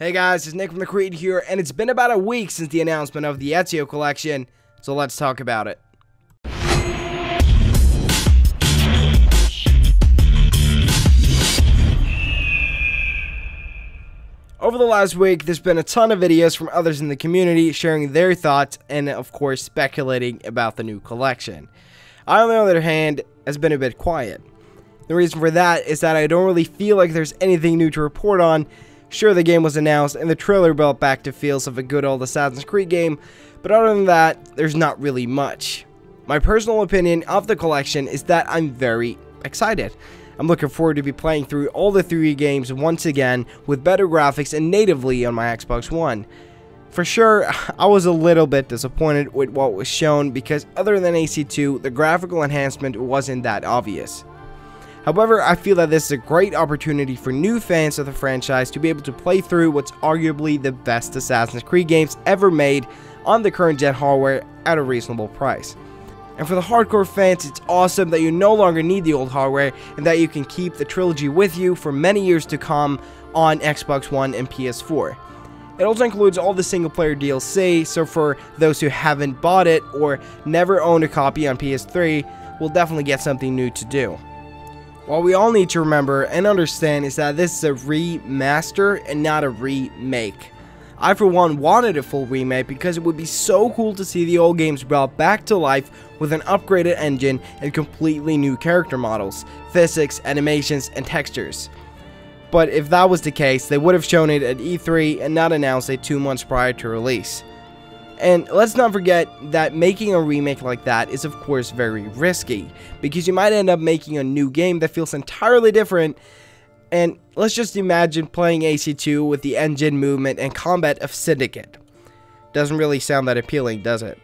Hey guys, it's Nick from the Creed here, and it's been about a week since the announcement of the Ezio collection, so let's talk about it. Over the last week, there's been a ton of videos from others in the community sharing their thoughts and, of course, speculating about the new collection. I, on the other hand, has been a bit quiet. The reason for that is that I don't really feel like there's anything new to report on. Sure, the game was announced and the trailer brought back to feels of a good old Assassin's Creed game, but other than that, there's not really much. My personal opinion of the collection is that I'm very excited. I'm looking forward to be playing through all the 3 games once again with better graphics and natively on my Xbox One. For sure, I was a little bit disappointed with what was shown because other than AC2, the graphical enhancement wasn't that obvious. However, I feel that this is a great opportunity for new fans of the franchise to be able to play through what's arguably the best Assassin's Creed games ever made on the current gen hardware at a reasonable price. And for the hardcore fans, it's awesome that you no longer need the old hardware and that you can keep the trilogy with you for many years to come on Xbox One and PS4. It also includes all the single player DLC, so for those who haven't bought it or never owned a copy on PS3, we'll definitely get something new to do. What we all need to remember and understand is that this is a remaster and not a remake. I for one wanted a full remake because it would be so cool to see the old games brought back to life with an upgraded engine and completely new character models, physics, animations, and textures. But if that was the case, they would have shown it at E3 and not announced it 2 months prior to release. And let's not forget that making a remake like that is of course very risky, because you might end up making a new game that feels entirely different. And let's just imagine playing AC2 with the engine, movement, and combat of Syndicate. Doesn't really sound that appealing, does it?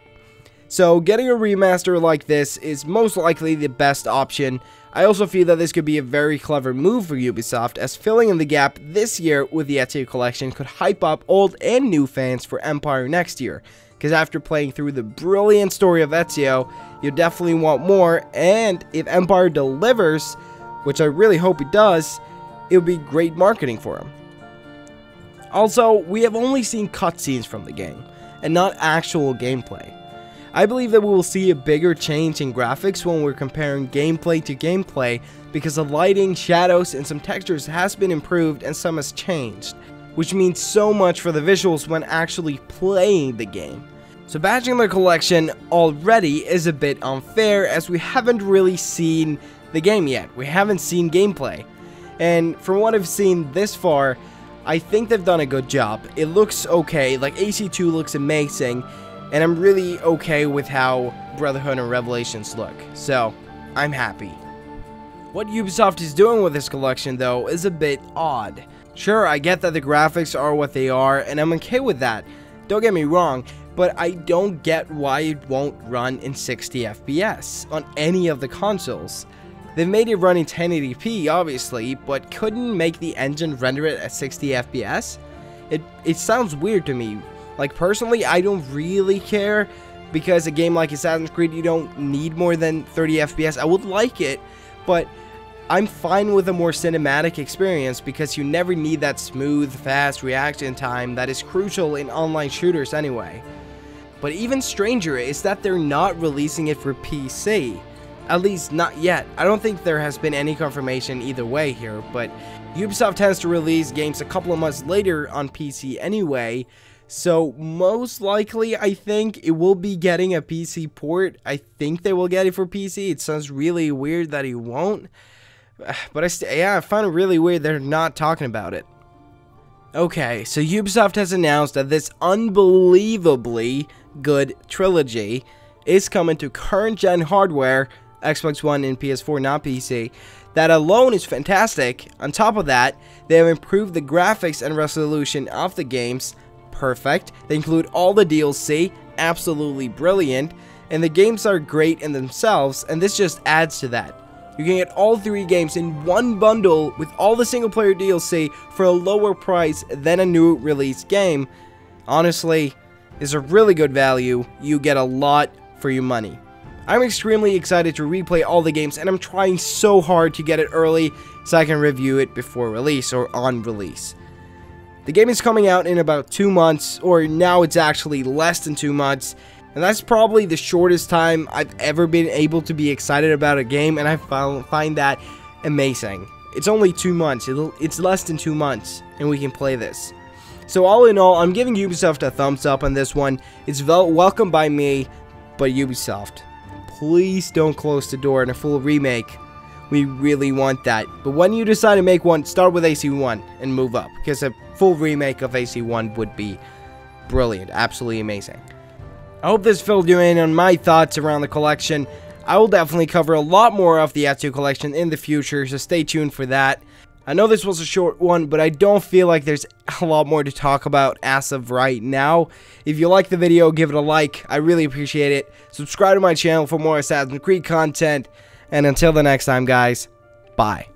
So getting a remaster like this is most likely the best option. I also feel that this could be a very clever move for Ubisoft, as filling in the gap this year with the Ezio collection could hype up old and new fans for Empire next year. Because after playing through the brilliant story of Ezio, you definitely want more, and if Empire delivers, which I really hope it does, it would be great marketing for him. Also, we have only seen cutscenes from the game, and not actual gameplay. I believe that we will see a bigger change in graphics when we're comparing gameplay to gameplay, because the lighting, shadows, and some textures has been improved and some has changed, which means so much for the visuals when actually playing the game. So batching the collection already is a bit unfair, as we haven't really seen the game yet. We haven't seen gameplay. And from what I've seen this far, I think they've done a good job. It looks okay, like AC2 looks amazing, and I'm really okay with how Brotherhood and Revelations look, so I'm happy. What Ubisoft is doing with this collection though is a bit odd. Sure, I get that the graphics are what they are, and I'm okay with that, don't get me wrong, but I don't get why it won't run in 60 FPS on any of the consoles. They've made it run in 1080p, obviously, but couldn't make the engine render it at 60 FPS? It sounds weird to me. Like, personally, I don't really care, because a game like Assassin's Creed, you don't need more than 30 FPS. I would like it, but I'm fine with a more cinematic experience, because you never need that smooth, fast reaction time that is crucial in online shooters anyway. But even stranger is that they're not releasing it for PC. At least not yet. I don't think there has been any confirmation either way here, but Ubisoft tends to release games a couple of months later on PC anyway, so most likely I think it will be getting a PC port. I think they will get it for PC. It sounds really weird that it won't, but I find it really weird they're not talking about it. Okay, so Ubisoft has announced that this unbelievably good trilogy is coming to current gen hardware, Xbox One and PS4, not PC. That alone is fantastic. On top of that, they have improved the graphics and resolution of the games. Perfect. They include all the DLC, absolutely brilliant, and the games are great in themselves, and this just adds to that. You can get all 3 games in one bundle with all the single player DLC for a lower price than a new release game. Honestly, it's a really good value. You get a lot for your money. I'm extremely excited to replay all the games, and I'm trying so hard to get it early so I can review it before release or on release. The game is coming out in about 2 months, or now it's actually less than 2 months, and that's probably the shortest time I've ever been able to be excited about a game, and I find that amazing. It's only 2 months. It's less than 2 months, and we can play this. So all in all, I'm giving Ubisoft a thumbs up on this one. It's welcomed by me, but Ubisoft, please don't close the door on a full remake. We really want that. But when you decide to make one, start with AC1 and move up, because a full remake of AC1 would be brilliant, absolutely amazing. I hope this filled you in on my thoughts around the collection. I will definitely cover a lot more of the Ezio collection in the future, so stay tuned for that. I know this was a short one, but I don't feel like there's a lot more to talk about as of right now. If you like the video, give it a like. I really appreciate it. Subscribe to my channel for more Assassin's Creed content. And until the next time, guys, bye.